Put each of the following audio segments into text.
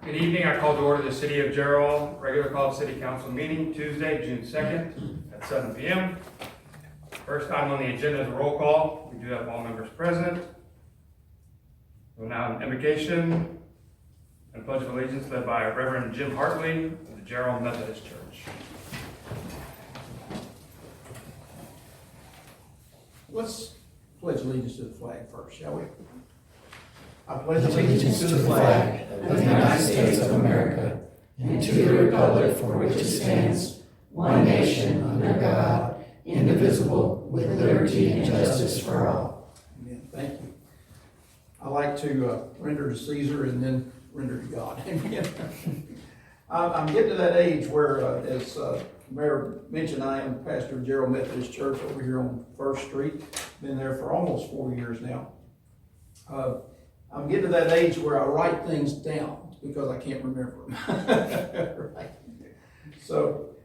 Good evening. I call to order the City of Gerald regular call City Council meeting Tuesday, June 2nd at 7 p.m. First item on the agenda is a roll call. We do have all members present. We'll now have an invocation and pledge of allegiance led by Reverend Jim Hartley of the Gerald Methodist Church. Let's pledge allegiance to the flag first, shall we? I Pledge allegiance to the flag of the United States of America and to the republic for which it stands, one nation under God, indivisible, with liberty and justice for all. Amen. Thank you. I like to render to Caesar and then render to God. Amen. I'm getting to that age where, as the Mayor mentioned, I am pastor of Gerald Methodist Church over here on First Street. Been there for almost 4 years now. I'm getting to that age where I write things down because I can't remember them. Right. So,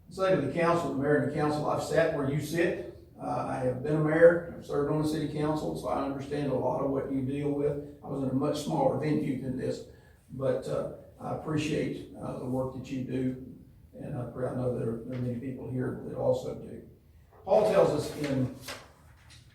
say to the council, the mayor and the council, I've sat where you sit. I have been a mayor, I've served on the city council, so I understand a lot of what you deal with. I was in a much smaller venue than this, but I appreciate the work that you do, and I know there are many people here that also do. Paul tells us in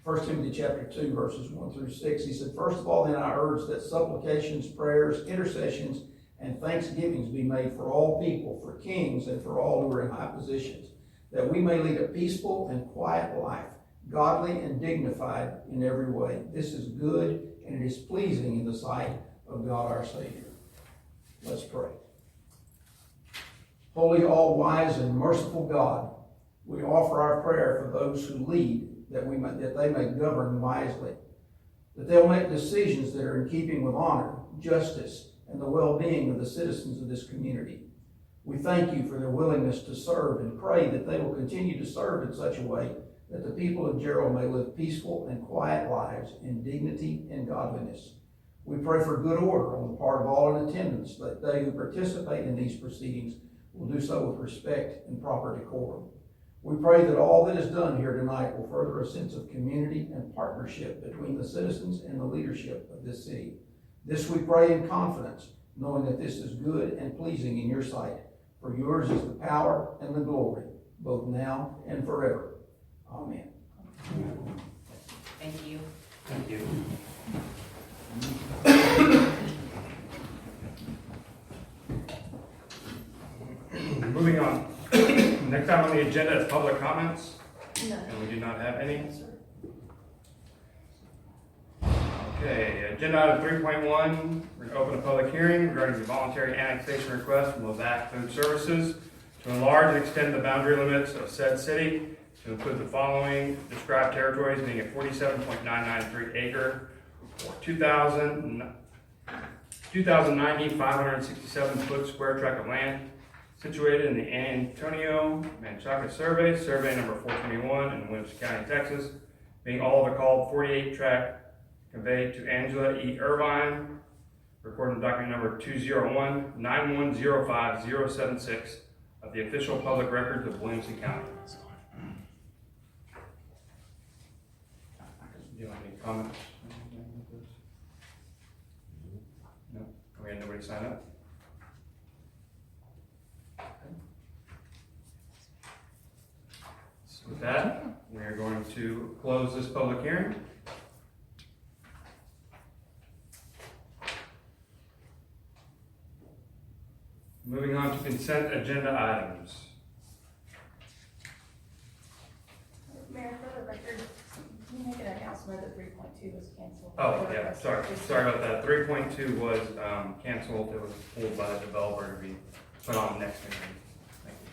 1 Timothy chapter 2, verses 1 through 6, he said, "First of all, then I urge that supplications, prayers, intercessions, and thanksgivings be made for all people, for kings, and for all who are in high positions, that we may lead a peaceful and quiet life, godly and dignified in every way. This is good, and it is pleasing in the sight of God our Savior." Let's pray. Holy, all-wise, and merciful God, we offer our prayer for those who lead, that they may govern wisely, that they'll make decisions that are in keeping with honor, justice, and the well-being of the citizens of this community. We thank you for their willingness to serve and pray that they will continue to serve in such a way that the people of Gerald may live peaceful and quiet lives in dignity and godliness. We pray for good order on the part of all in attendance, that they who participate in these proceedings will do so with respect and proper decorum. We pray that all that is done here tonight will further a sense of community and partnership between the citizens and the leadership of this city. This we pray in confidence, knowing that this is good and pleasing in your sight. For yours is the power and the glory, both now and forever. Amen. Thank you. Thank you. Moving on. Next item on the agenda is public comments. No. And we do not have any. Okay, agenda item 3.1, we're going to open a public hearing regarding the voluntary annexation request from Levac Food Services to enlarge and extend the boundary limits of said city to include the following described territories, being a 47.993 acre or 2,090 567 foot square tract of land situated in the Antonio Manchaca Survey, survey number 421 in Williamson County, Texas, being all of the called 48 tract conveyed to Angela E. Irvine, recording document number 201-9105076 of the official public records of Williamson County. Do you have any comments? No? We had nobody sign up? So with that, we are going to close this public hearing. Moving on to consent agenda items. Mayor, for the record, can you make an announcement that 3.2 was canceled? Oh, yeah, sorry about that. 3.2 was canceled. It was pulled by the developer to be put on next meeting. Thank you.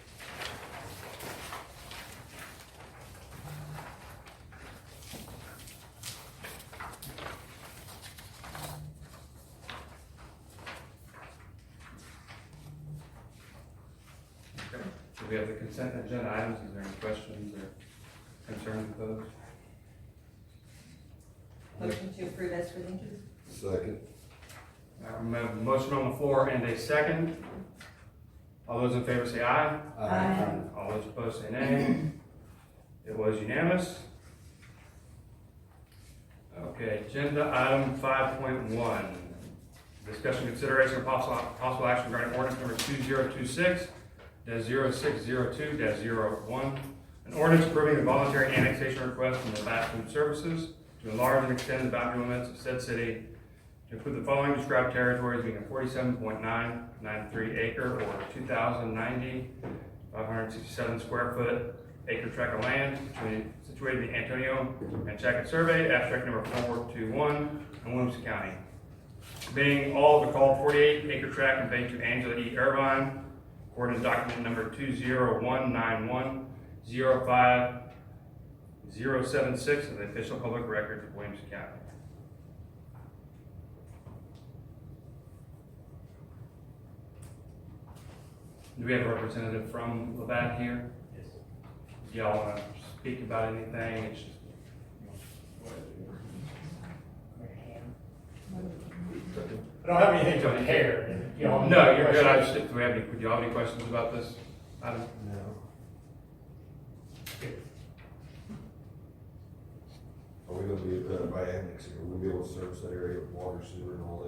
Okay. So we have the consent agenda items. Is there any questions or concerns with those? Motion to approve as presented. Second. We have a motion on the floor and a second. All those in favor say aye. Aye. All those opposed say nay. It was unanimous. Okay, agenda item 5.1. Discussion, consideration, of possible action regarding ordinance number 2026-0602-01, an ordinance approving the voluntary annexation request from the Labatt Food Services to enlarge and extend the boundary limits of said city to include the following described territories being a 47.993 acre or 567 square foot acre tract of land situated in the Antonio and Chackett Survey, abstract number 421 in Williamson County. Being all of the called 48 acre tract conveyed to Angela E. Irvine, according to document number 20191-05076 of the official public records of Williamson County. Do we have a representative from Labatt here? Yes. Do y'all want to speak about anything? It's just, I don't have anything to prepare. You know, no, you're good. Do you have any questions about this item? No. Are we gonna be, by annexing, are we gonna be able to service that area with water, sewer and all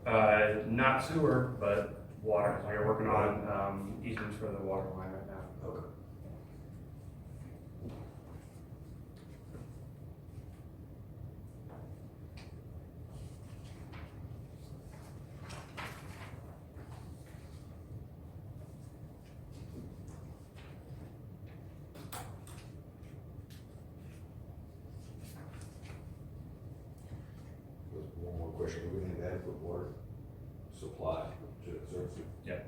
that? Not sewer, but water. We are working on easements for the water line right now. Okay. One more question, are we gonna have adequate water supply to service it? Yeah.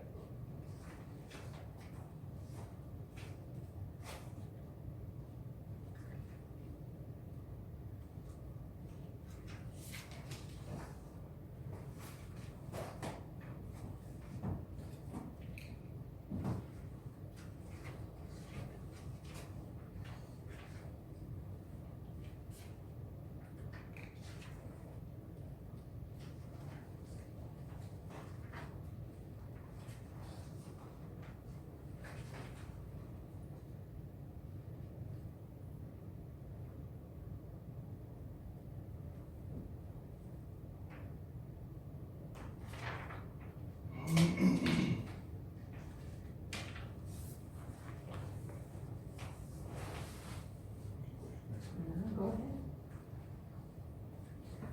Go ahead.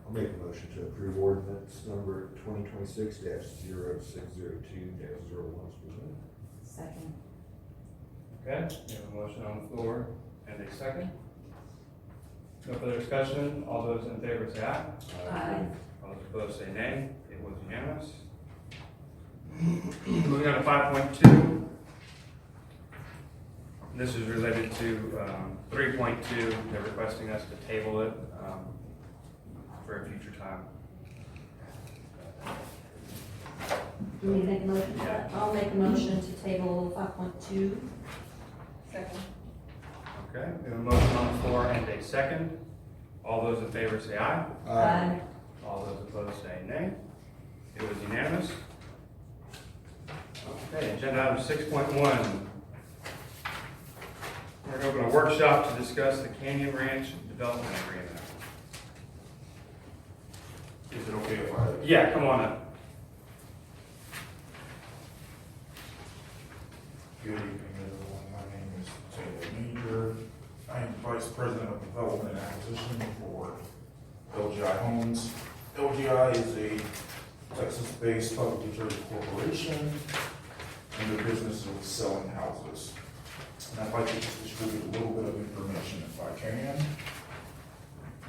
I'll make a motion to approve ordinance number 2026-0602-01. Second. Okay, we have a motion on the floor and a second. No further discussion. All those in favor say aye. Aye. All those opposed say nay. It was unanimous. Moving on to 5.2. This is related to 3.2. They're requesting us to table it for a future time. Do we make a motion? Yeah. I'll make a motion to table 5.2. Second. Okay, we have a motion on the floor and a second. All those in favor say aye. Aye. All those opposed say nay. It was unanimous. Okay, agenda item 6.1. We're going to open a workshop to discuss the Canyon Ranch Development Agreement. Is it okay if I? Yeah, come on up. Good evening, everyone. My name is Taylor Major. I am Vice President of Development and Acquisition for LGI Homes. LGI is a Texas-based publicly traded corporation in the business of selling houses. And I'd like to just distribute a little bit of information if I can.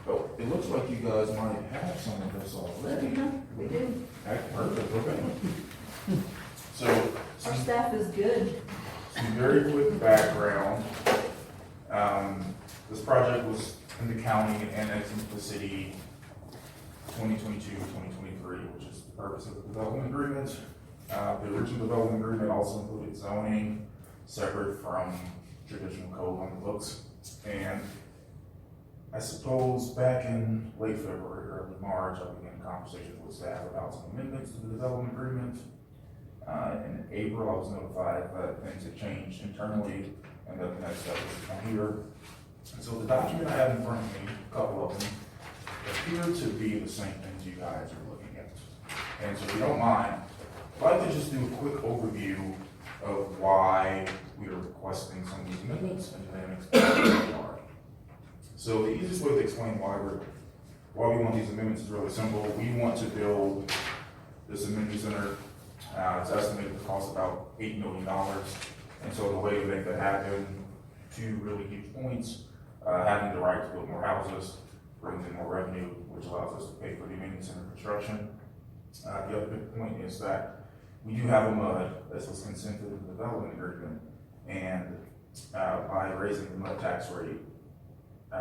Oh, it looks like you guys might have some of this already. We do. Perfect, okay. So, Our staff is good. some very quick background. This project was in the county and annexed into the city 2022-2023, which is the purpose of the development agreement. The original development agreement also included zoning separate from traditional code on the books. And I suppose back in late February, early March, I began conversations with staff about some amendments to the development agreement. In April, I was notified that things had changed internally and that the next step was to come here. And so the document I have in front of me, a couple of them, appear to be the same things you guys are looking at. And so if you don't mind, I'd like to just do a quick overview of why we are requesting some of these amendments and then explain what they are. So the easiest way to explain why we want these amendments is really simple. We want to build this amenity center. It's estimated to cost about $8 million. And so the way to make that happen, two really huge points, having the right to build more houses brings in more revenue, which allows us to pay for the amenity center construction. The other big point is that we do have a MUD that was consented in the development agreement, and by raising the MUD tax rate,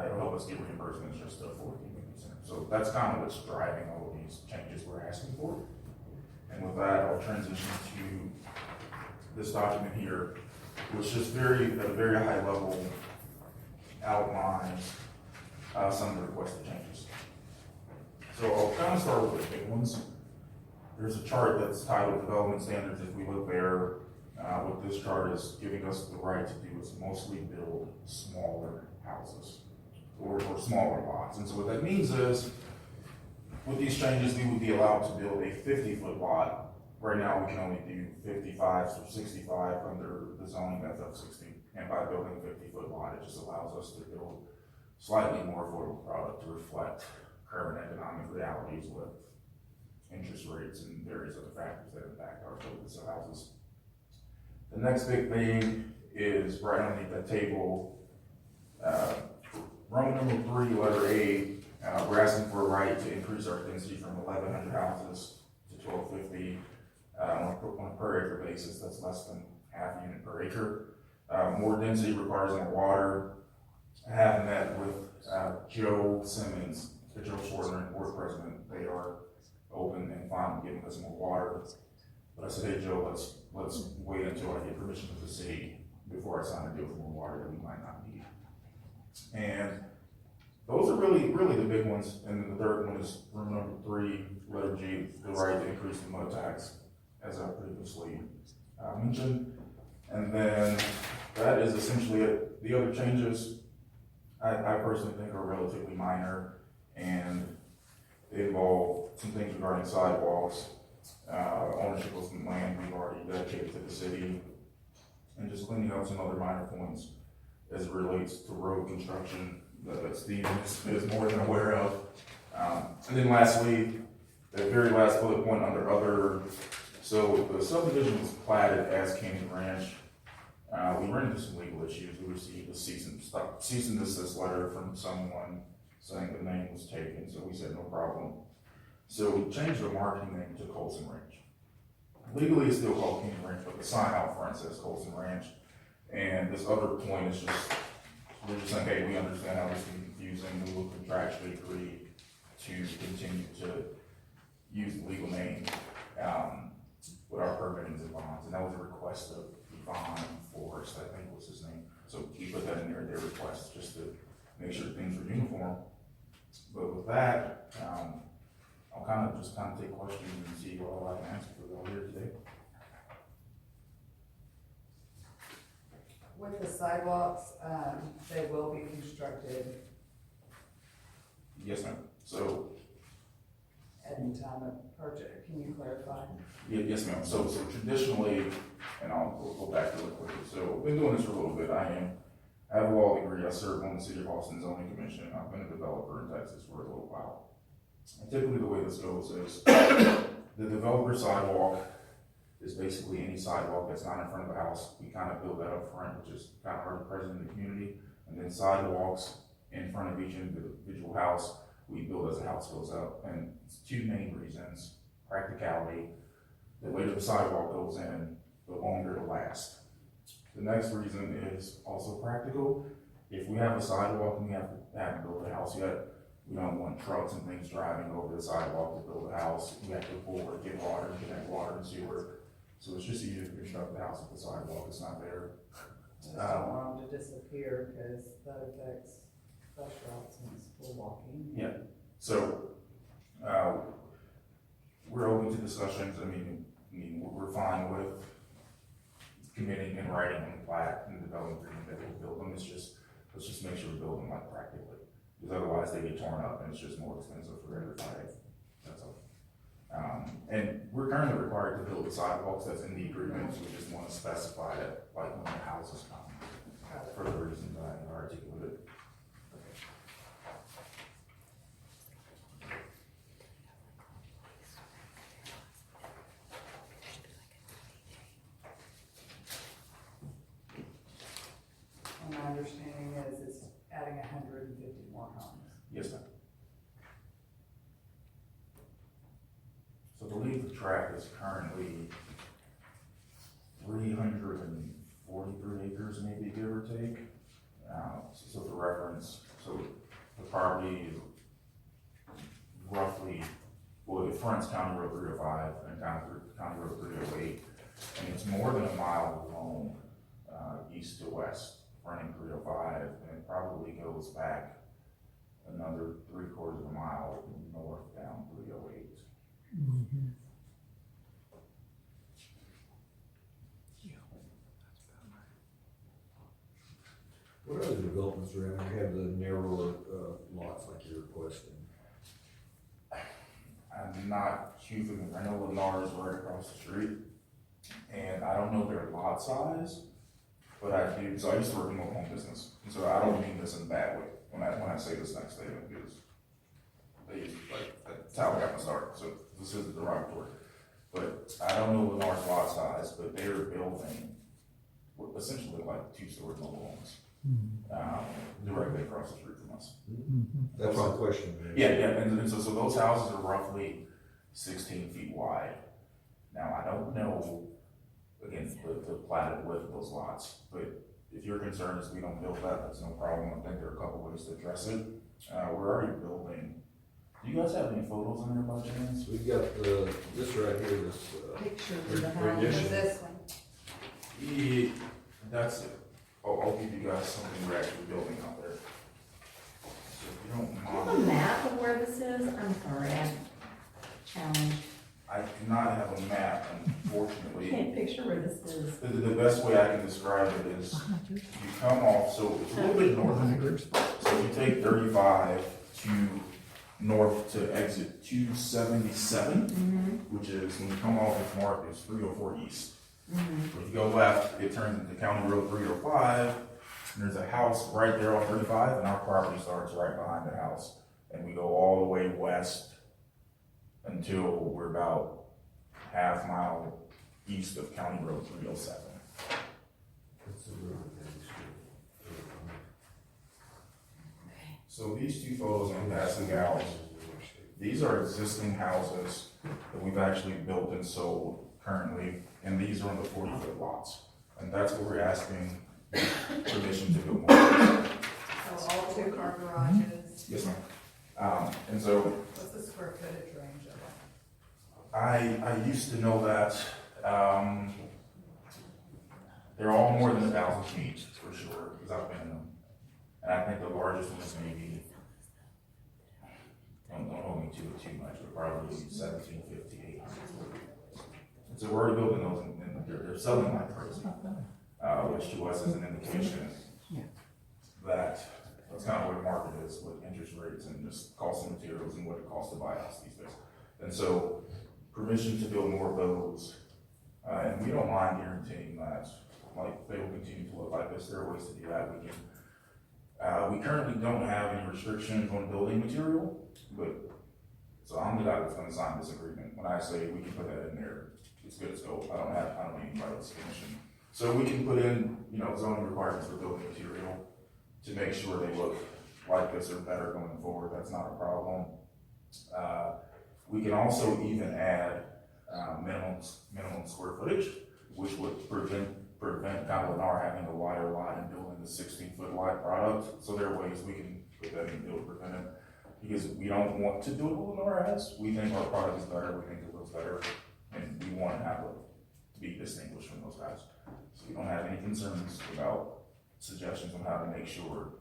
it'll help us get reimbursements just for the community center. So that's kind of what's driving all of these changes we're asking for. And with that, I'll transition to this document here, which just at a very high level outlines some of the requested changes. So I'll kind of start with the big ones. There's a chart that's titled Development Standards. If we look there, what this chart is giving us the right to do is mostly build smaller houses or smaller lots. And so what that means is, with these changes, we would be allowed to build a 50-foot lot. Right now, we can only do 55s or 65 under the zoning FF60. And by building a 50-foot lot, it just allows us to build slightly more affordable product to reflect current economic realities with interest rates and various other factors that impact our ability to sell houses. The next big thing is right underneath that table, Roman number 3, letter A, we're asking for a right to increase our density from 1,100 houses to 1,250 on a per acre basis. That's less than half a unit per acre. More density requires more water. I have met with Joe Simmons, the Joe Schwartner board president. They are open and fine with giving us more water. But I said, hey Joe, let's wait until I get permission from the city before I sign a deal for more water that we might not need. And those are really the big ones. And then the third one is room number 3, letter G, the right to increase the MUD tax, as I previously mentioned. And then that is essentially it. The other changes, I personally think are relatively minor, and they involve some things regarding sidewalks, ownership of some land we've already dedicated to the city, and just cleaning up some other minor points as it relates to road construction that Steve is more than aware of. And then lastly, the very last bullet point under other, so the subdivision was platted as Canyon Ranch. We ran into some legal issues. We received a cease and desist letter from someone saying the name was taken, so we said no problem. So we changed the marketing name to Colson Ranch. Legally, it's still called Canyon Ranch, but the sign out front says Colson Ranch. And this other point is just, we're just saying, hey, we understand how this is confusing. We will contractually agree to continue to use the legal name with our permittings and bonds. And that was a request of Yvonne Forrest, I think was his name. So we put that in there, their request, just to make sure things were uniform. But with that, I'll kind of take questions and see what all I can answer for y'all here today. With the sidewalks, they will be constructed Yes, ma'am. So, at any time of project. Can you clarify? yes, ma'am. So traditionally, and I'll go back really quickly. So I've been doing this for a little bit. I have a law degree. I served on the City of Austin Zoning Commission. I've been a developer in Texas for a little while. And typically the way this goes is the developer sidewalk is basically any sidewalk that's not in front of the house. We kind of build that up front, which is kind of hard to present in the community. And then sidewalks in front of each individual house, we build as the house goes up. And it's two main reasons: practicality. The later the sidewalk goes in, the longer it'll last. The next reason is also practical. If we have a sidewalk and we haven't built a house yet, we don't want trucks and things driving over the sidewalk to build a house. We have to bore, get water, connect water and sewer. So it's just easier to construct the house if the sidewalk is not there. Just don't want them to disappear, because that affects bus routes and school walking. Yeah. So we're open to discussions. I mean, we're fine with committing and writing on the plat and the development agreement that we'll build them. Let's just make sure we build them like practically, because otherwise they get torn up and it's just more expensive for everybody. That's all. And we're currently required to build the sidewalks, that's in the agreement, we just wanna specify it, like when the houses come, for the reasons I articulated. And my understanding is it's adding 150 more homes. Yes, ma'am. So I believe the tract is currently 343 acres, maybe give or take. So for reference, so the property is roughly, well, it fronts County Road 305 and County Road 308, and it's more than a mile long, east to west, running 305, and it probably goes back another 3/4 of a mile north down 308. What other developments around here have the narrower, lots like you're requesting? I'm not huge, I know Lennar is right across the street, and I don't know their lot size, but I do, so I used to work in mobile home business, and so I don't mean this in a bad way when I say this next statement, because that's how I got my start, so this isn't derogatory. But I don't know Lennar's lot size, but they're building essentially like 2-story mobile homes, directly across the street from us. That's my question, man. Yeah, and so those houses are roughly 16 feet wide. Now, I don't know, again, the platted width of those lots, but if your concern is we don't build that, that's no problem. I think there are a couple ways to address it. We're already building. Do you guys have any photos on there by chance? We've got this right here, this, Picture of the house. rendition. This one. Yeah, that's it. I'll give you guys something we're actually building out there. So if you don't Do you have a mind, map of where this is? I'm sorry, I'm challenged. I do not have a map, unfortunately. Can't picture where this is. The best way I can describe it is you come off, so it's a little bit north of here. So if you take 35 to north to exit 277, which is when you come off, it's marked as 304 east. If you go left, it turns into County Road 305, and there's a house right there on 35, and our property starts right behind the house. And we go all the way west until we're about half mile east of County Road 307. That's the river. So these two photos I'm passing out, these are existing houses that we've actually built and sold currently, and these are on the 40-foot lots. And that's what we're asking permission to build more. So all 2-car garages. Yes, ma'am. And so What's the square footage range of it? I used to know that, they're all more than 1,000 feet, for sure, because I've been in them. And I think the largest one is maybe, don't hold me to it too much, but probably 1,750, 800. And so we're already building those, and they're selling like crazy, which to us is an indication that that's kind of where the market is with interest rates and just cost of materials and what it costs to buy a house these days. And so permission to build more of those, and we don't mind guaranteeing that, like, they will continue to look like this. There are ways to do that. We currently don't have any restrictions on building material, but, so I'm the guy that's gonna sign this agreement. When I say we can put that in there, it's good as gold. I don't need anybody else's permission. So we can put in, zoning requirements for building material to make sure they look like this or better going forward. That's not a problem. We can also even add, minimum square footage, which would prevent kind of Lennar having a wider lot and building the 16-foot wide product. So there are ways we can put that in to prevent it. Because we don't want to do what Lennar has. We think our product is better, we think it looks better, and we want to have it to be distinguished from those guys. So we don't have any concerns about suggestions on how to make sure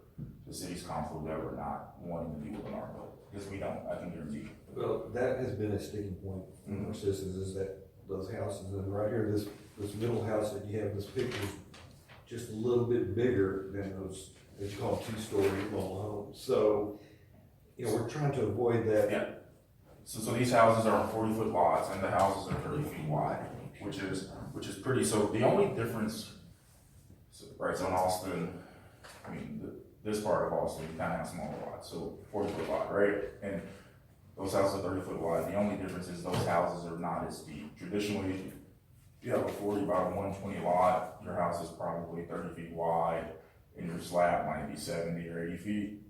the city's comfortable that we're not wanting to do what Lennar built. Because we don't, I can guarantee you. Well, that has been a sticking point for our citizens, is that those houses, and right here, this middle house that you have, this picture is just a little bit bigger than those, that you call 2-story mobile homes. So, we're trying to avoid that. Yeah. so these houses are on 40-foot lots, and the houses are 30 feet wide, which is pretty, so the only difference, right, so in Austin, I mean, this part of Austin, you kind of have smaller lots, so 40-foot lot, right? And those houses are 30-foot wide, the only difference is those houses are not as deep. Traditionally, if you have a 40 by 120 lot, your house is probably 30 feet wide, and your slab might be 70 or 80 feet.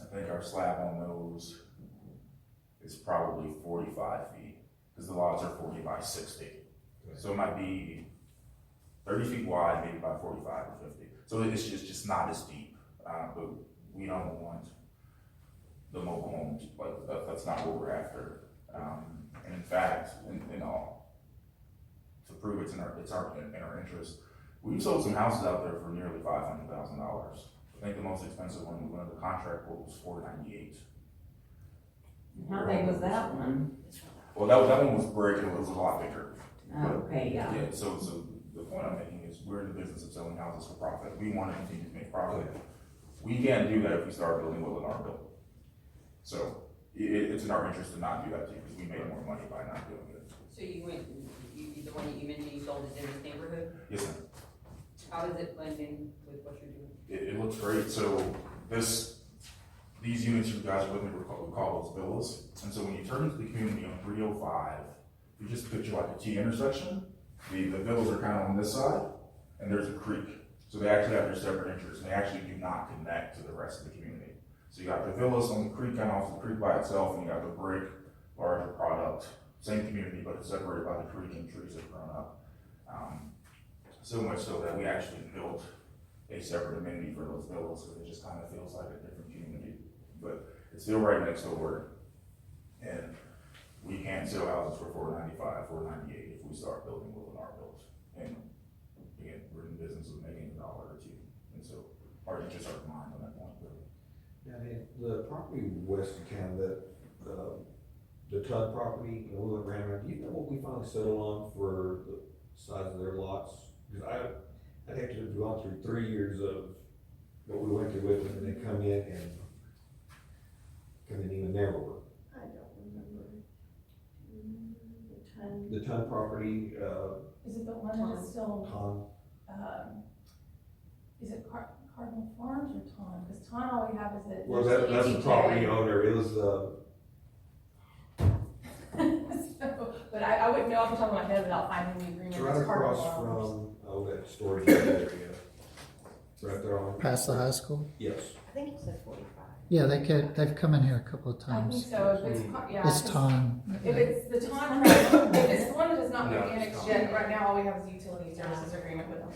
I think our slab on those is probably 45 feet, because the lots are 40 by 60. So it might be 30 feet wide, maybe by 45 or 50. So it's just not as deep, but we don't want the mobile homes, like, that's not what we're after. And in fact, in all, to prove it's in our interest, we've sold some houses out there for nearly $500,000. I think the most expensive one we went under contract for was $498,000. How big was that one? Well, that one was brick and it was a lot bigger. Okay, yeah. Yeah, so the point I'm making is we're in the business of selling houses for profit. We want to continue to make profit. We can't do that if we start building what Lennar built. So it's in our interest to not do that to you because we made more money by not doing it. So you went, the one that you mentioned you sold is in this neighborhood? Yes, ma'am. How is it blending with what you're doing? It looks great. So these units you guys are looking at, we call those villas. And so when you turn into the community on 305, you just picture like a T intersection. The villas are kind of on this side, and there's a creek. So they actually have their separate interests, and they actually do not connect to the rest of the community. So you got the villas on the creek, kind of off the creek by itself, and you got the brick, larger product, same community, but it's separated by the creek and trees have grown up. So much so that we actually built a separate amenity for those villas, because it just kind of feels like a different community. But it's still right next door, and we can't sell houses for $495, $498 if we start building what Lennar built. And again, we're in the business of making $1 or $2, and so our interests are aligned on that point, really. Yeah, I mean, the property west of town, the Tudd property, you know, we went around, do you know what we finally settled on for the size of their lots? Because I'd have to have gone through 3 years of what we went through with them, and then come in even narrower. I don't remember. The Tudd property, Is it the one that is still, Tom, is it Cardinal Farms or Ton? Because Ton, all we have is that. well, there's that's the ETJ. property owner, it was, So, but I wouldn't know off the top of my head without finding the agreement. it's right It's Cardinal across Farms. from, that storage area. Right there on. Past the high school? Yes. I think it said 45. Yeah, they've come in here a couple of I think times. so, if it's, yeah. It's time. If it's the Ton, if it's the one that is not No, being it's annexed not. yet, right now, all we have is a utility services agreement with them.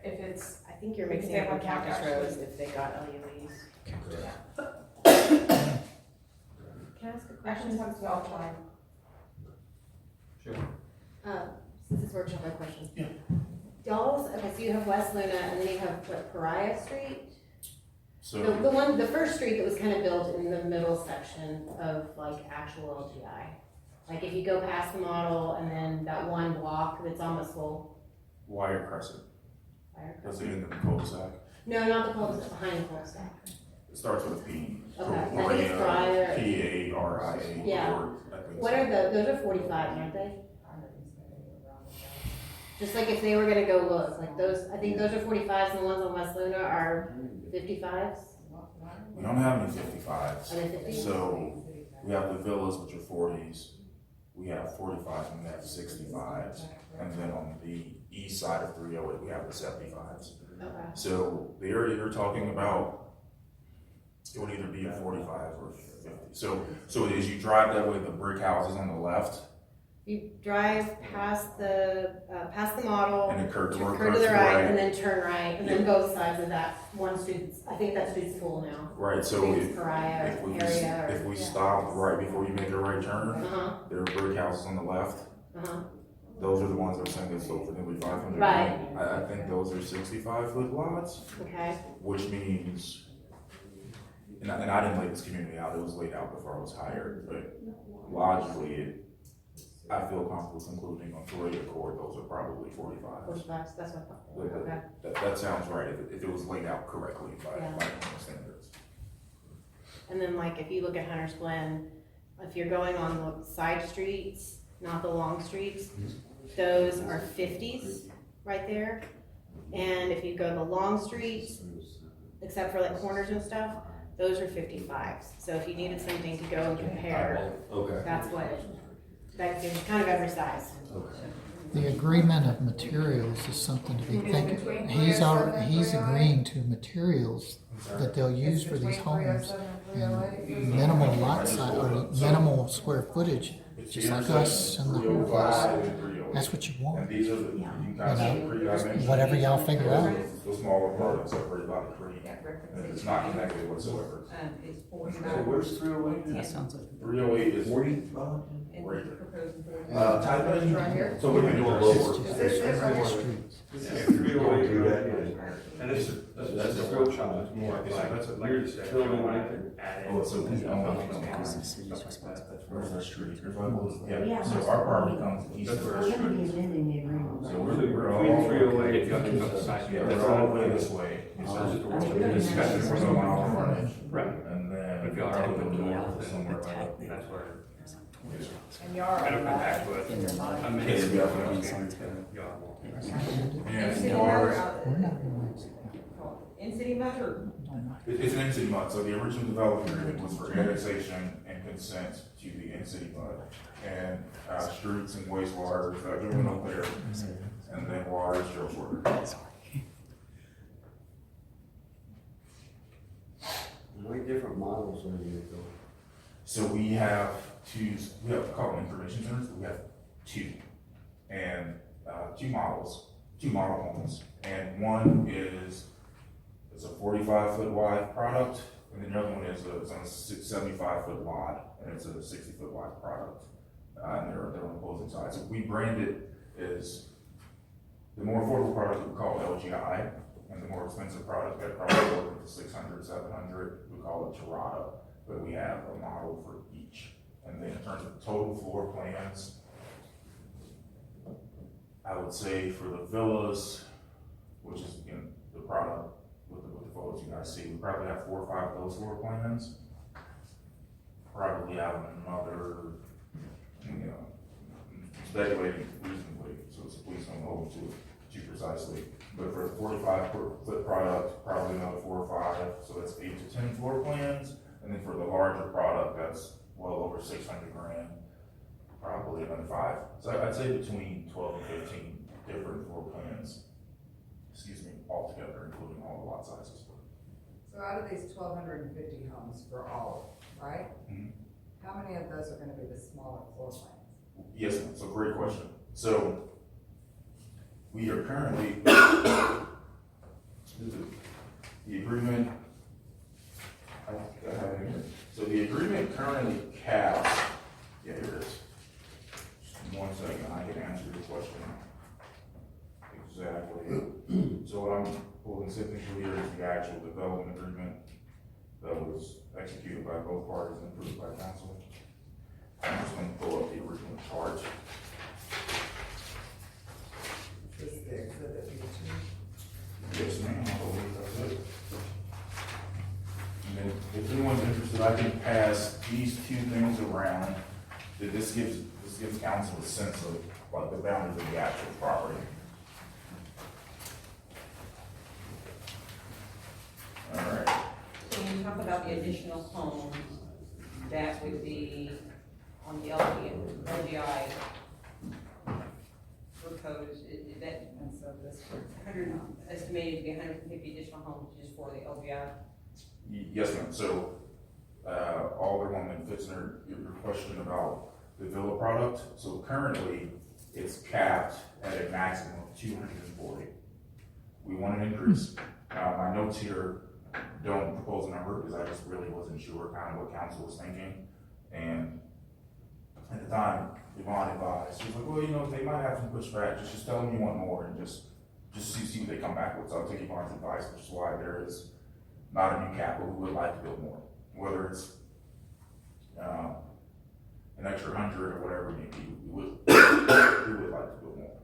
If it's, I think you're We can mixing stay up on with Cactus Cactus Rose if they got LUEs. can I ask a question? Actually, talks to all time. Sure. Since it's workshop, I have a question. Yeah. Y'all's, okay, so you have West Luna and then you have what, Pariah Street? So. The first street that was kind of built in the middle section of like actual LGI. Like if you go past the model and then that one block that's almost full. Wire Crescent, does it end in the cul-de-sac? No, not the cul-de-sac, behind the cul-de-sac. It starts with a P. Okay, I think it's Pariah. P-A-R-I-A. Yeah. What are those are 45, aren't they? Just like if they were gonna go look, like those, I think those are 45s and the ones on West Luna are 55s. We don't have any 55s. Are they 50s? So we have the villas, which are 40s. We have 45s and we have 65s. And then on the east side of 308, we have the 75s. Okay. So the area you're talking about, it would either be a 45 or 50. So as you drive that way, the brick houses on the left, You drive past the model, and the curve to curve to the right, and then turn right, and then both sides of that one street, I think that street's full now. Right, I so think it's if Pariah area. if we stop right before you make a right turn, Uh-huh, there are brick houses on the left. uh-huh. Those are the ones that are saying they sold for nearly 500. Right. I think those are 65-foot lots, Okay, which means, and I didn't lay this community out, it was laid out before I was hired, but logically, I feel comfortable concluding on Toria Court, those are probably 45s. 45, that's what I thought. they were. Okay. That sounds right, if it was laid out correctly by Yeah. county standards. And then like if you look at Hunter's Glen, If you're going on the side streets, not the long streets, those are 50s right there. And if you go the long streets, except for like corners and stuff, those are 55s. So if you needed something to go and compare, Okay. that's it's kind of every size. The agreement of materials is something to be thinking. He's agreeing to materials that they'll use for these homes and minimal lot size or minimal square footage, just like us and the whole place. That's what you And want. these are the, you can kind of see the three-dimensional. Whatever y'all figure out. The smaller part is separated by the tree, and it's not connected whatsoever. It's So 49. where's 308? That sounds like. 308 is 40? And Right. we're proposing 49. type in. Right here? So we can do a lower. Is this streets? And this is, that's a real challenge, it's more like, that's what, like you said, if you want to add in. Oh, so we own stuff like that, that's where's our street, here's my little, yeah, so our part becomes east of our street. So we're all. Between 308, if you have to go to the side. Yeah, we're all the way this way. It's just discussion for some mile frontage. Right. And then. If you are open to north more, somewhere then like. that's where. And you are I don't on come that. back with. In your mind. I mean, Yeah, it's yeah. y'all will. And City ours, We're not gonna In city mud or? it's an in-city MUD, so the original development agreement was for annexation and consent to the in-city MUD. And, streets and wastewater, doing up there, and then water, Joe's water. How many different models are you doing? So we have we have a couple information centers, we have two. And, two model homes. And one is, it's a 45-foot wide product, and then the other one is it's on a 75-foot wide, and it's a 60-foot wide product. And they're on opposing sides. So we brand it as, the more affordable product we call it LGI, and the more expensive product that probably over to 600, 700, we call it Terrata. But we have a model for each. And then in terms of total floor plans, I would say for the villas, which is, you know, the product with the photos you guys see, we probably have 4 or 5 of those floor plans. Probably have another, you know, speculating reasonably, so please don't hold to it too precisely. But for a 45-foot product, probably another 4 or 5, so that's 8 to 10 floor plans. And then for the larger product, that's well over 600 grand, probably another 5. So I'd say between 12 and 15 different floor plans, altogether, including all the lot sizes. So out of these 1,250 homes for all, right? Mhm. How many of those are gonna be the smaller floor plans? Yes, ma'am. So great question. So we are currently, the agreement, I have it here. So the agreement currently caps, yeah, here it is. Just 1 second, I can answer your question exactly. So what I'm pulling simply here is the actual development agreement that was executed by both parties and approved by council. I'm just gonna pull up the original chart. This is the exhibit B2. Yes, ma'am, I believe that's it. And then if anyone's interested, I can pass these 2 things around. That this gives council a sense of like the boundaries of the actual property. All right. So when you talk about the additional homes, that would be on the LGI proposed, that And so this would. 100, estimated to be 150 additional homes just for the LGI. Yes, ma'am. So, Alderman Fitzner, your question about the villa product. So currently, it's capped at a maximum of 240. We want an increase. My notes here don't propose a number because I just really wasn't sure kind of what council was thinking. And at the time, Yvonne advised, she was like, well, you know, they might have some pushback. Just tell them you want more and just see what they come back with. So I'll take Yvonne's advice, which is why there is not a new cap, but we would like to build more. Whether it's an extra 100 or whatever it may be, we would like to build more.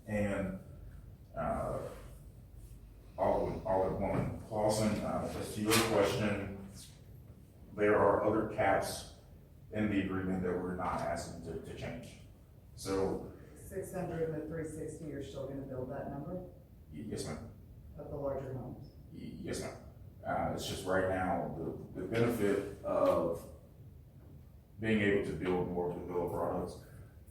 And Alderwoman Clausen, as to your question, there are other caps in the agreement that we're not asking to change. So, 600 and the 360, you're still gonna build that number yes, ma'am. of the larger homes? Yes, ma'am. It's just right now, the benefit of being able to build more of the villa products,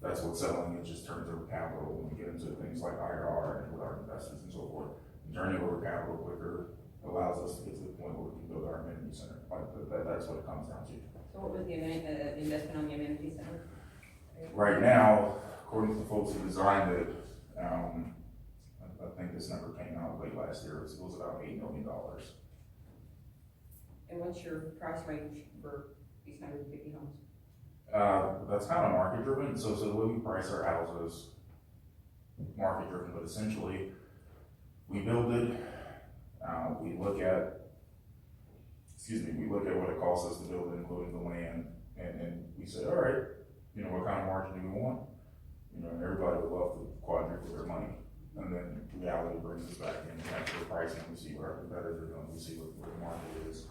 that's what's selling. It just turns over capital when we get into things like IRR and with our investors and so forth. Turning over capital quicker allows us to get to the point where we can build our amenity center. Like, that's what it comes down to. So what was the investment on the amenity center? Right now, according to the folks who designed it, I think this number came out late last year, it was about $8 million. And what's your price range for these 150 homes? That's kind of market driven, so the way we price our houses, market driven, but essentially, we build it, we look at what it costs us to build it, including the land, and we say, all right, you know, what kind of margin do we want? You know, everybody would love to quadruple their money, and then reality brings us back in, after the pricing, we see what our competitors are doing, we see what the market is.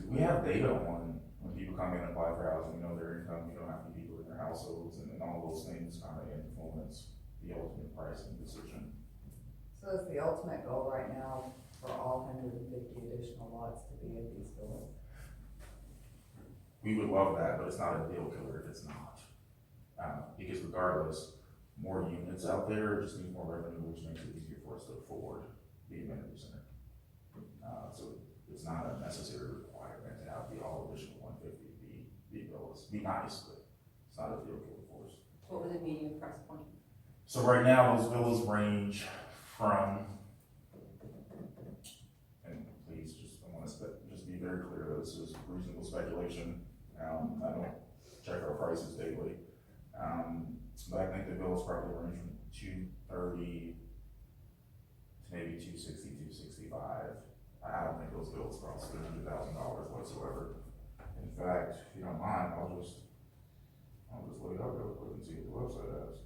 We have data on when people come in and apply for housing, we know their income, we know how many people in their households, and all those things kind of influence the ultimate pricing decision. So is the ultimate goal right now for all 150 additional lots to be in these villas? We would love that, but it's not a deal killer if it's not. Because regardless, more units out there just means more revenue, which makes it easier for us to afford the amenity center. So it's not a necessary requirement to have the all additional 150 be villas. Be nice, but it's not a deal killer for us. What was the median price point? So right now, those villas range from, and please I want to just be very clear that this is reasonable speculation. I don't check our prices daily. But I think the villas probably range from 230 to maybe 260, 265. I don't think those villas cost $300,000 whatsoever. In fact, if you don't mind, I'll just look it up real quick and see what the website has.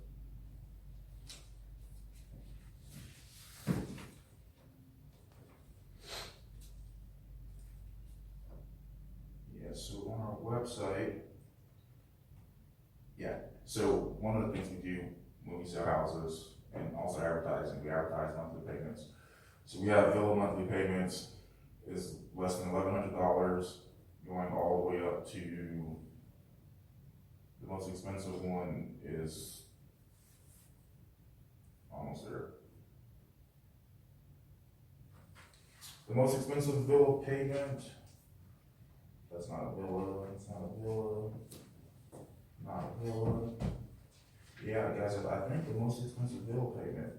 So on our website, so one of the things we do when we sell houses and also advertising, we advertise monthly payments. So we have villa monthly payments is less than $1,100, going all the way up to the most expensive one is almost there. The most expensive villa payment. That's not a villa, it's not a villa, not a villa. Yeah, guys, I think the most expensive villa payment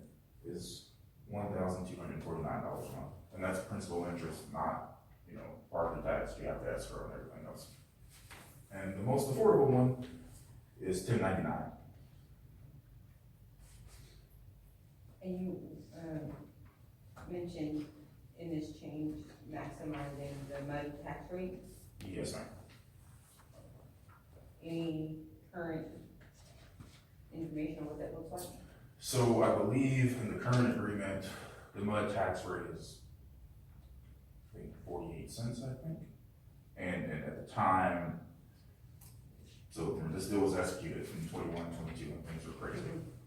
is $1,249 a month. And that's principal interest, not, you know, property tax, you have to escrow and everything else. And the most affordable one is $1,099. And you mentioned in this change maximizing the MUD tax rate. Yes, ma'am. Any current information on what that looks like? So I believe in the current agreement, the MUD tax rate is, I think, 48 cents, I think. And at the time, so when this deal was executed in 21, 22, and things were crazy.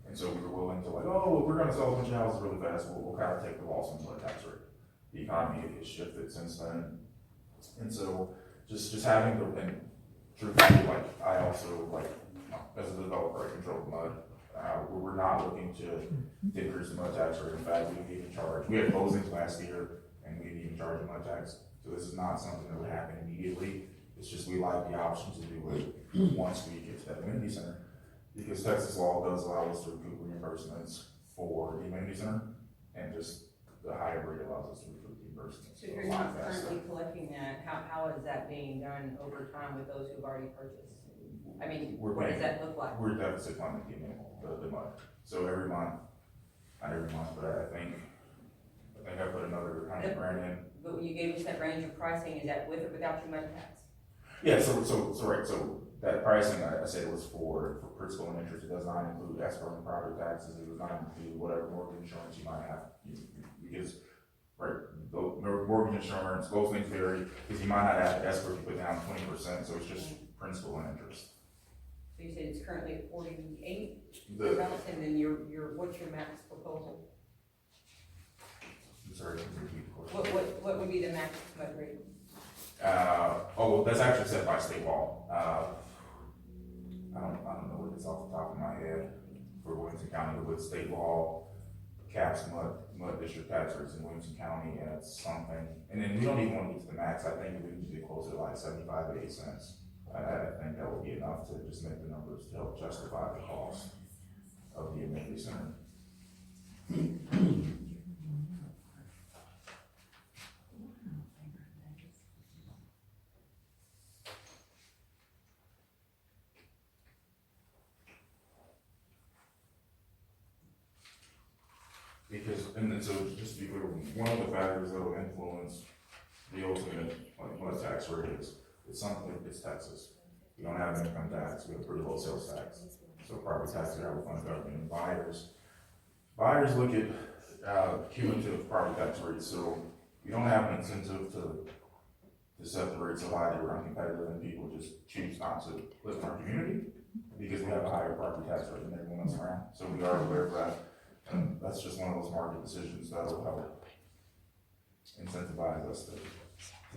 And so we were willing to like, oh, well, we're gonna sell a bunch of houses really fast, we'll kind of take the loss on the MUD tax rate. The economy has shifted since then. And so just having the, and truthfully, like, I also, like, as a developer, I control the MUD. We're not looking to increase the MUD tax rate. In fact, we didn't even charge. We had closings last year, and we didn't even charge a MUD tax. So this is not something that would happen immediately. It's just we like the option to do it once we get to that amenity center, because Texas law does allow us to recoup reimbursements for the amenity center, and just the higher rate allows us to recoup reimbursements. So if you're not currently collecting that, how is that being done over time with those who've already purchased? I mean, what does that look like? We're deficit funding the MUD. So every month, not every month, but I think I put another $100,000 in. But when you gave us that range of pricing, is that with or without your MUD tax? Yeah, so right, so that pricing, I said was for principal and interest. It does not include escrow and property taxes. It does not include whatever mortgage insurance you might have. Because, right, the mortgage insurance, those things vary, because you might not have escrow if you put down 20%, so it's just principal and interest. So you said it's currently at 48 The, balance, and then what's your max proposal? I'm sorry, can you repeat the question? What would be the max mud rate? Well, that's actually set by state law. I don't know what it's off the top of my head for Williamson County, but with state law caps mud district tax rates in Williamson County at something. And then we don't even want to get to the max. I think we can get closer to like 75 to 8 cents. I think that would be enough to just make the numbers to help justify the cost of the amenity center. Because, and then, so just to be clear, one of the factors that will influence the ultimate, like, what tax rate is, it's Texas. We don't have an income tax, we have pretty low sales tax. So property taxes are out of government, and buyers look at, cumulative property tax rates, so we don't have an incentive to set the rates so high that we're uncompetitive and people just choose not to live in our community because we have a higher property tax rate than everyone else around. So we are aware of that. And that's just one of those market decisions that will help incentivize us to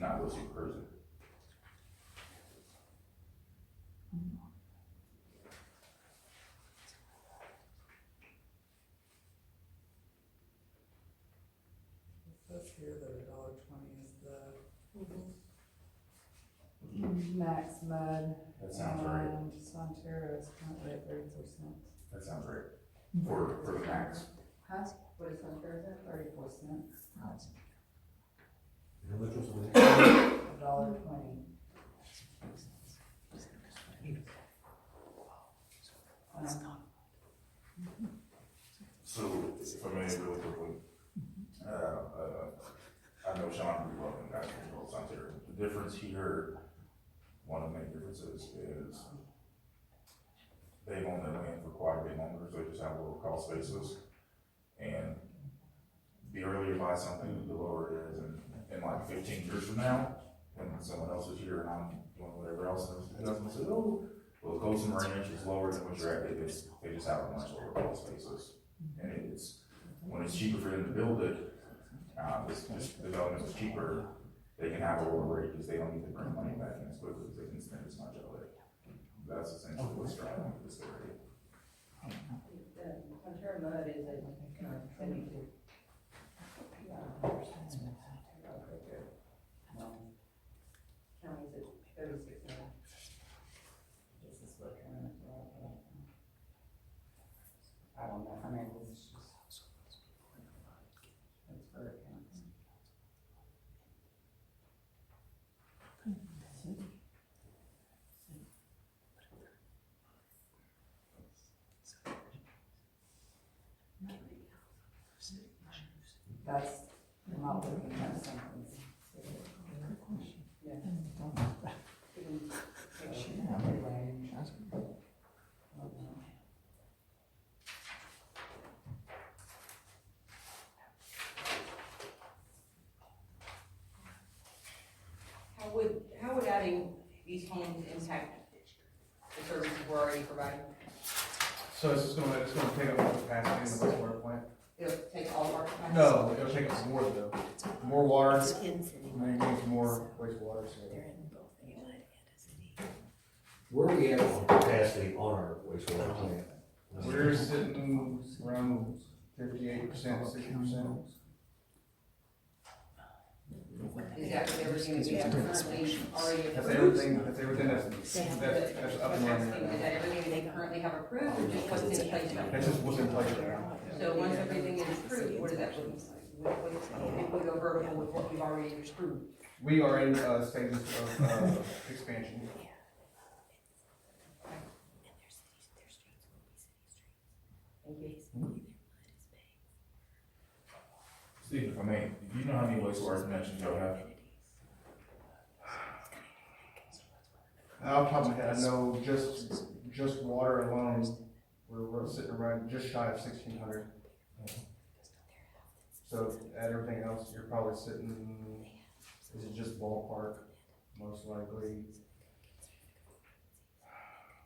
not go too crazy. It says here that $1.20 is the max mud. That sounds right. And Sonterra is currently at 34 cents. That sounds right. For the max. Huh? What is Sonterra at? 34 cents. How much was it? $1.20. So, if I may really quickly, I know Sean, we love them guys from both sides here. The difference here, one of the main differences is they've owned their land for quite a bit longer, so they just have a lower cost basis. And the earlier you buy something, the lower it is, and in like 15 years from now, when someone else is here and I'm doing whatever else, and they'll say, oh, well, Coastal Ranch is lower than what you're at, they just have a much lower cost basis. And it's, when it's cheaper for them to build it, this development is cheaper, they can have a lower rate because they don't need to bring money back in as quickly as they can spend as much of it. That's essentially what's driving this area. Sonterra mud is at 72. County's at 36 now. This is what kind of, I don't know, I mean, it's just, it's for accounts. That's, I'm not looking at something. Yeah. How would adding these homes impact the services we're already providing? So it's gonna take up more capacity in the wastewater plant? It'll take all of our capacity? No, it'll take us more though. More water, means more wastewater, so. Where are we at on capacity on our wastewater plant? We're sitting around 58%, 60%. Is that with everything that we have currently already That's approved? everything that's up and running right Is now. that everything they currently have approved, or just what's in place now? That's just what's in place right now. So once everything is approved, what does that look like? If we go vertical with what we've already approved? We are in stages of expansion. Thank you. Steve, if I may, do you know how many wastewater connections y'all have? Off the top of my head, I know just water alone, we're sitting around just shy of 1,600. So at everything else, you're probably sitting, is it just ballpark, most likely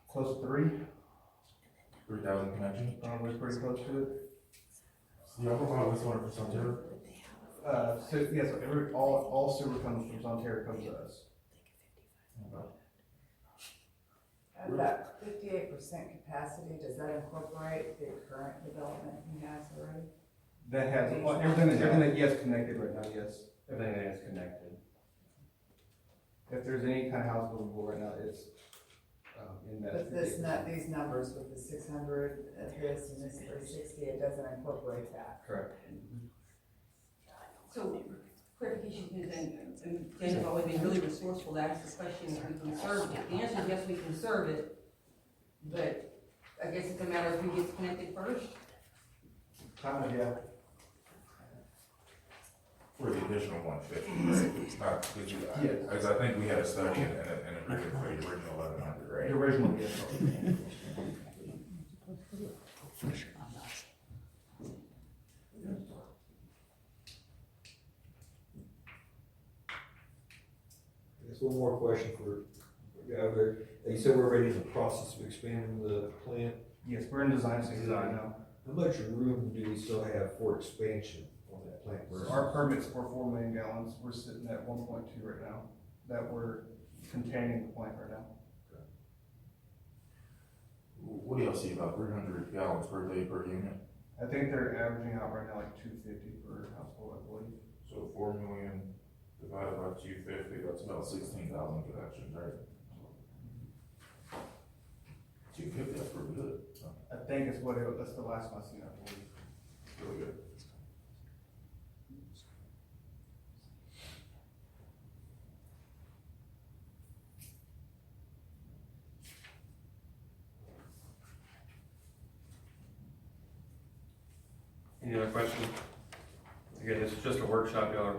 Close to 3, 3,000 connections. probably pretty close to it. Yeah, how about this one for Sonterra? So, yes, all sewer comes from Sonterra, comes to us. That 58% capacity, does that incorporate the current development he has already? That has, everything that he has connected right now, yes. Everything that is connected. If there's any kind of house buildable right now, it's, in that. But these numbers with the 600, this and this 360, it doesn't incorporate that. Correct. So, clarification, because Dan has always been really resourceful to ask the question if we conserve it. The answer is yes, we conserve it, but I guess it's a matter of who gets connected first. Kind of, yeah. For the additional 150, right? It's not, because I think we had a study and agreement for the original 1,100, The right? original, yes. I guess one more question for Governor. You said we're already in the process of expanding the plant. Yes, we're in design stage right now. How much room do we still have for expansion on that plant? Our permit's for 4 million gallons, we're sitting at 1.2 right now, that we're containing the plant right now. What do y'all see, about 300 gallons per day per unit? I think they're averaging out right now like 250 per household, I believe. So 4 million divided by 250, that's about 16,000 connections, right? 250, that's pretty good. I think it's that's the last one I seen, I believe. Really good. Any other questions? Again, this is just a workshop, y'all are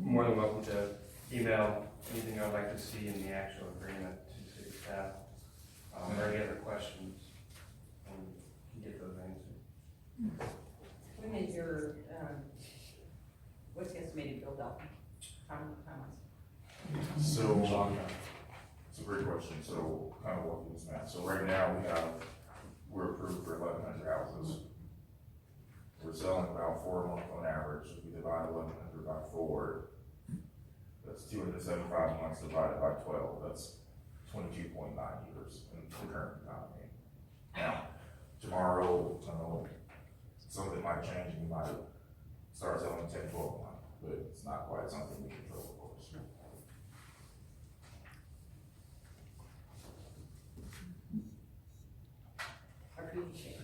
more than welcome to email anything I'd like to see in the actual agreement to city staff. Or any other questions, and get those answered. When is your, what's the estimated build out time? So, it's a great question, so kind of walking this math. So right now, we're approved for 1,100 houses. We're selling about 4 a month on average. If we divide 1,100 by 4, that's 275 months divided by 12. That's 22.9 years in the current economy. Now, tomorrow, something might change and we might start selling 10, 12 months, but it's not quite something we control, of course. I appreciate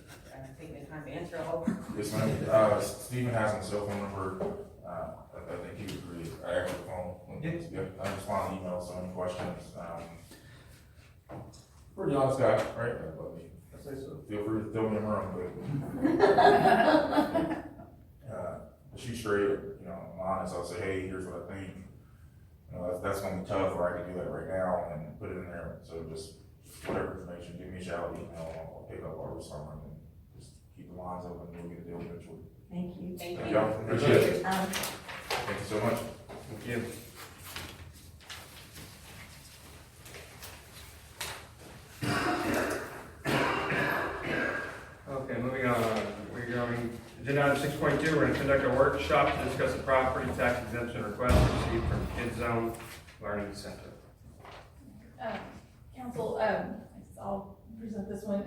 taking the time to answer all. Yes, ma'am. Stephen has my cell phone number. I think he would agree. I actually phone. Yeah. I respond to emails, so any questions. Pretty honest guy, right? I say so. Feel free to throw me a run, but she's straight. I'm honest. I'll say, hey, here's what I think. That's gonna be tough, or I can do that right now and put it in there. So just whatever information, give me a shout, I'll pick up, I'll respond, and just keep the lines open, and we'll get a deal eventually. Thank you. Thank y'all. Appreciate it. Thank you so much. Thank you. Okay, moving on. We're going, agenda item 6.2, we're going to conduct a workshop to discuss the property tax exemption request received from Kids Zone Learning Center. Council, I'll present this one.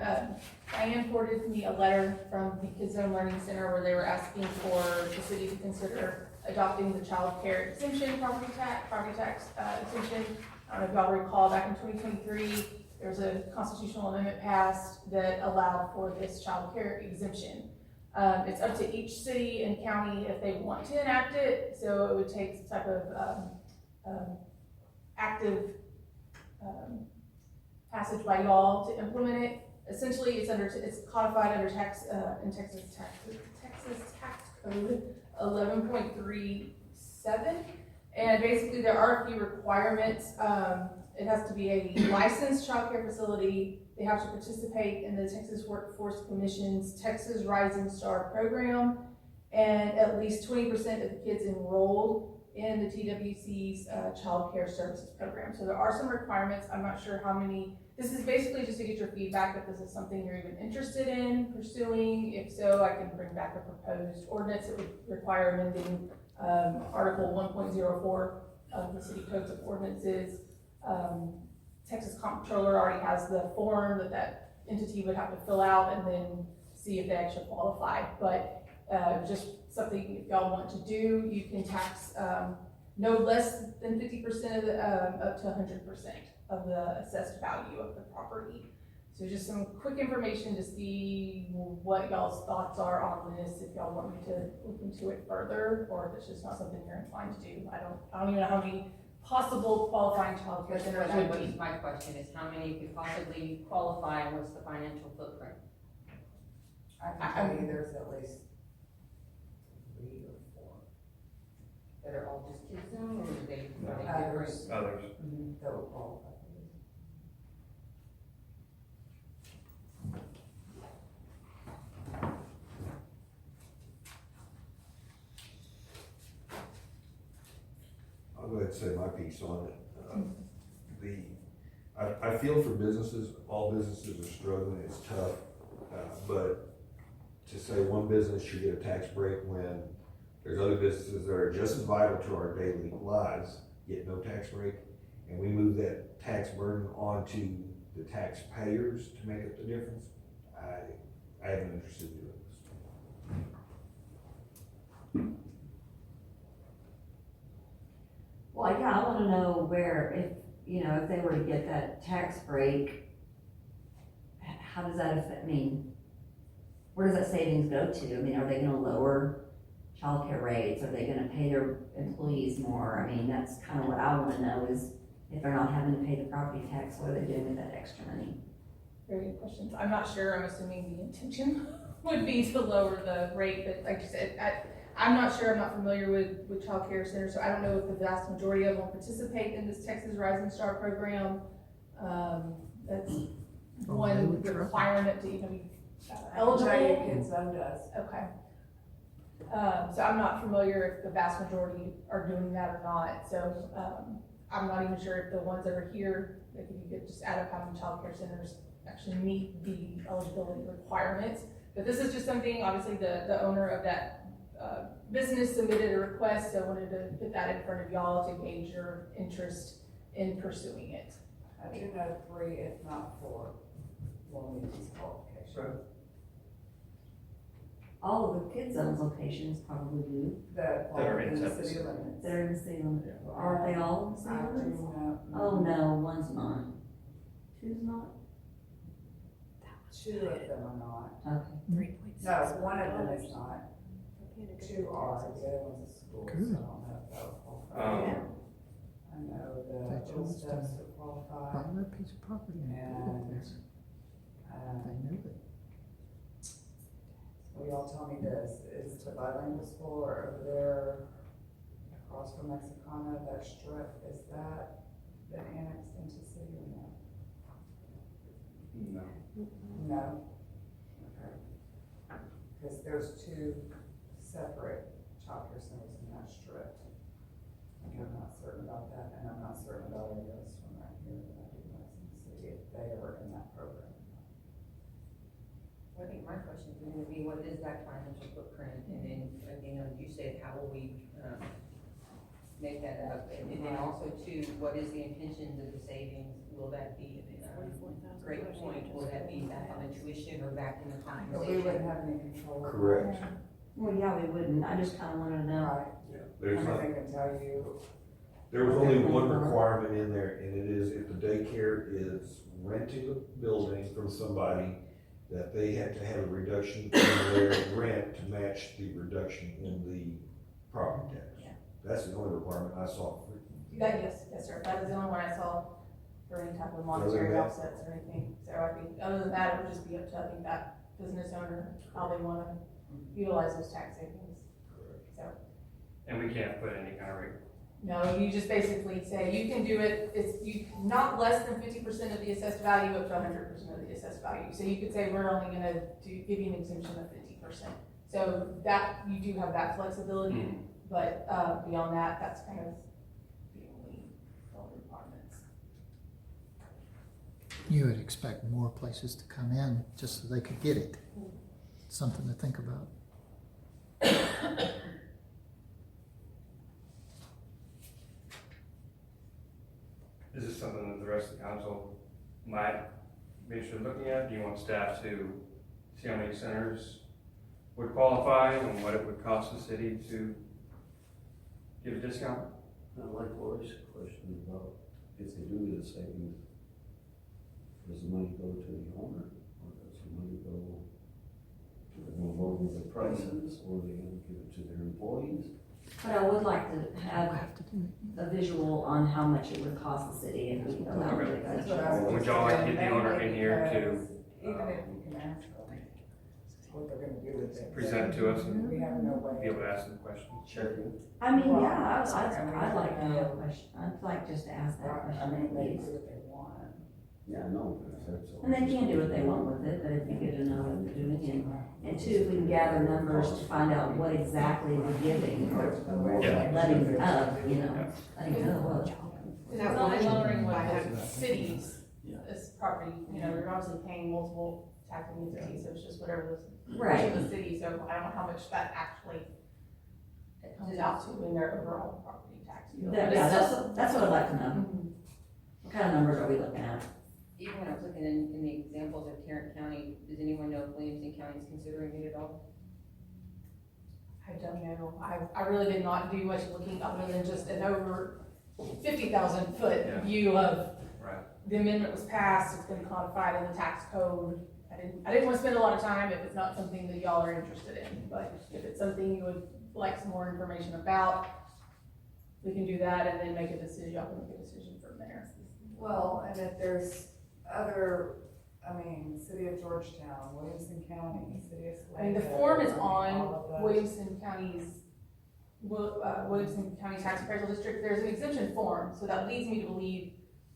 Diane forwarded me a letter from the Kids Zone Learning Center where they were asking for the city to consider adopting the child care exemption, property tax exemption. I don't know if y'all recall, back in 2023, there was a constitutional amendment passed that allowed for this child care exemption. It's up to each city and county if they want to enact it, so it would take some type of active passage by y'all to implement it. Essentially, it's codified under in Texas tax code 11.37, and basically there are a few requirements. It has to be a licensed child care facility. They have to participate in the Texas Workforce Commission's Texas Rising Star program, and at least 20% of the kids enrolled in the TWC's Child Care Services Program. So there are some requirements. I'm not sure how many. This is basically just to get your feedback if this is something you're even interested in pursuing. If so, I can bring back a proposed ordinance. It would require amending Article 1.04 of the City Codes of Ordinances. Texas Comptroller already has the form that entity would have to fill out and then see if they actually qualify. But just something if y'all want to do, you can tax no less than 50% of the, up to 100% of the assessed value of the property. So just some quick information to see what y'all's thoughts are on this, if y'all want me to look into it further, or if it's just not something you're inclined to do. I don't even know how many possible qualifying child care centers would That be. was my question, is how many could possibly qualify, and what's the financial footprint? I can tell you there's at least 3 or 4. That are all just kids zone, or are they different? Others Others. that would qualify. I'll go ahead and say my piece on it. I feel for businesses, all businesses are struggling, it's tough, but to say one business should get a tax break when there's other businesses that are just as vital to our daily lives, get no tax break, and we move that tax burden onto the taxpayers to make up the difference, I am interested in doing this. Well, yeah, I wanna know where, if they were to get that tax break, how does that affect, where does that savings go to? Are they gonna lower childcare rates? Are they gonna pay their employees more? That's kind of what I wanna know is if they're not having to pay the property tax, what are they doing with that extra money? Very good questions. I'm not sure. I'm assuming the intention would be to lower the rate, but like you said, I'm not sure. I'm not familiar with child care centers, so I don't know if the vast majority of them participate in this Texas Rising Star program. That's one requirement to even be eligible. Kids Zone does. Okay. So I'm not familiar if the vast majority are doing that or not. So I'm not even sure if the ones that are here, like if you could just add up how many child care centers actually meet the eligibility requirements. But this is just something, obviously the owner of that business submitted a request, so I wanted to put that in front of y'all to gauge your interest in pursuing it. I do know 3, if not 4, will meet these qualifications. All of the kids zones locations probably do. That fall That are in in the Texas. city limits. They're in the city limits. Aren't they all in the city I do limits? know. Oh, no, one's not. Two's not? 2 of them are not. Okay. No, 1 of them is not. 2 are, the other one's a school, so I don't know if that would qualify. I know the Little Steps would qualify, Buy that piece of property and put it there. They knew it. will y'all tell me this, is the bilingual school or over there across from Mexicana, that strip, is that been annexed into the city or no? No. No? Okay. Cause there's 2 separate childcare centers in that strip. And I'm not certain about that, and I'm not certain about any of those from right here that I do know in the city, if they are in that program. I think my question is gonna be, what is that financial footprint, and then, you said, how will we, make that up? And then also too, what is the intentions of the savings? Will that be, great point, will that be back on the tuition or back in the But we wouldn't compensation? have any control over that. Correct. Well, yeah, we wouldn't. I just kinda wanted to know. Right, Yeah, there's and not, they can tell you, there was only one requirement in there, and it is if the daycare is renting the building from somebody, that they had to have a reduction in their rent to match the reduction in the property tax. Yeah. That's the only requirement I saw. Yes, sir. That is the only one I saw for any type of monetary that? offsets or anything. So I think, other than that, it would just be up to, I think, that business owner, how they wanna utilize those tax savings. So, And we can't put any kind of rate. no, you just basically say, you can do it, it's, not less than 50% of the assessed value up to 100% of the assessed value. So you could say, we're only gonna give you an exemption of 50%. So that, you do have that flexibility. But, beyond that, that's kind of the only requirements. You would expect more places to come in just so they could get it. Something to think about. Is this something that the rest of the council might be interested in looking at? Do you want staff to see how many centers would qualify and what it would cost the city to give a discount? I like Lori's question about if they do get a savings, does the money go to the owner, or does the money go to the lower the prices, or are they gonna give it to their employees? But I would like to have a visual on how much it would cost the city if we allowed Okay. it. That's what I was Would y'all like to thinking, get the owner in mainly here to, because even if you can ask them what they're gonna do with it. present it to us and We have no way. be able to ask them questions? Sure. I mean, Well, yeah, I mean, I'd like to have a question, I'd like just to ask that I question mean, at they least. do what they want. Yeah, I know, but that's all. And they can do what they want with it, but if you get to know what they're doing, and two, if we can gather numbers to find out what exactly we're giving, or Yeah. letting, you know, letting go of. It's only lowering what cities, this property, you know, you're obviously paying multiple taxing entities, so it's just whatever the, Right. the city, so I don't know how much that actually it comes out to in their overall property tax bill. Yeah, But it's still- that's what I'd like to know. Mhm. What kind of numbers are we looking at? Even when I was looking in the examples of Tarrant County, does anyone know if Williamson County is considering it at all? I don't know, I really did not do much looking other than just an over 50,000 foot Yeah. view of Right. the amendment was passed, it's been codified in the tax code. I didn't want to spend a lot of time if it's not something that y'all are interested in, but if it's something you would like some more information about, we can do that and then make a decision, y'all can make a decision from there. Well, and if there's other, I mean, City of Georgetown, Williamson County, City of I mean, the Salado, form is I mean, on all of those. Williamson County's, Williamson County Tax Appraisal District, there's an exemption form, so that leads me to believe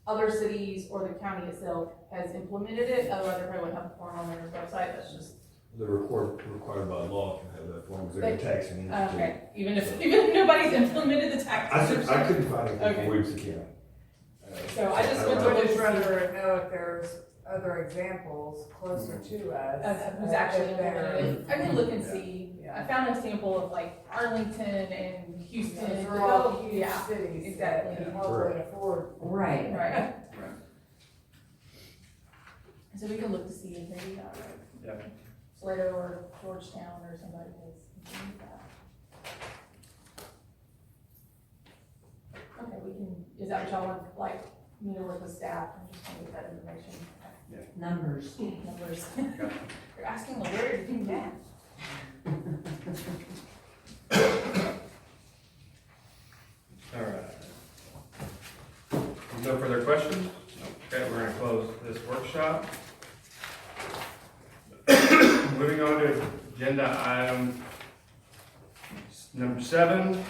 other cities or the county itself has implemented it, otherwise they probably wouldn't have the form on their website, that's just, They're required by law to have that form, because they're They- taxing entity. okay, even if nobody's implemented the tax. I couldn't find anything Okay. for Williamson County. So I just don't went know. to I would this- rather know if there's other examples closer to us. Who's actually if they're- implemented it. I can look and see, I Yeah. found an example of like Arlington and Houston. Those are all Oh, huge yeah, cities exactly. that can hardly afford. Right. right. So we can look to see if maybe, Yeah. Salado or Georgetown or somebody has implemented that. Okay, we can, is that what y'all would like me to work with staff and just kind of get that information? Numbers. Numbers. You're asking a lawyer to do math. All right. No further questions? Okay, we're gonna close this workshop. Moving on to agenda item number 7.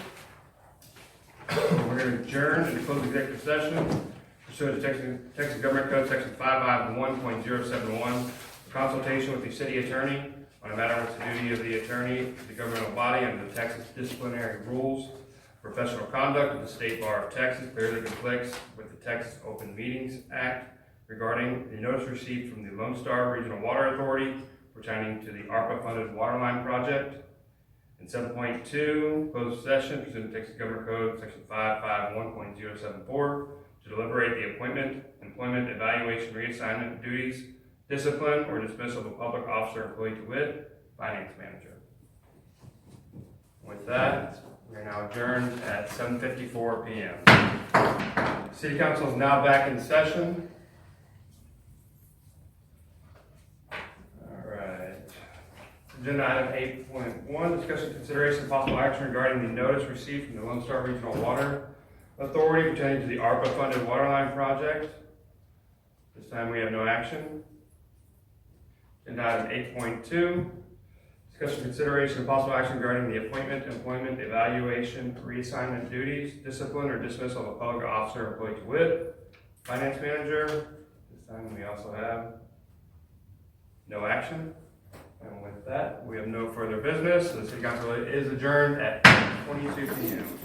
We're gonna adjourn and close executive session pursuant to Texas Government Code Section 551.071, consultation with the city attorney on a matter which the duty of the attorney, the governmental body under the Texas disciplinary rules, professional conduct of the State Bar of Texas clearly conflicts with the Texas Open Meetings Act regarding the notice received from the Lone Star Regional Water Authority pertaining to the ARPA-funded waterline project. And 7.2, closed session pursuant to Texas Government Code Section 551.074 to deliberate the appointment, employment, evaluation, reassignment, duties, discipline, or dismissal of a public officer, employee to wit, finance manager. With that, we are now adjourned at 7:54 p.m. City Council is now back in session. All right. Agenda item 8.1, discussion, consideration, possible action regarding the notice received from the Lone Star Regional Water Authority pertaining to the ARPA-funded waterline project. This time we have no action. Agenda item 8.2, discussion, consideration, and possible action regarding the appointment, employment, evaluation, reassignment duties, discipline, or dismissal of a public officer, employee to wit, finance manager. This time we also have no action. And with that, we have no further business. The city council is adjourned at 22 p.m.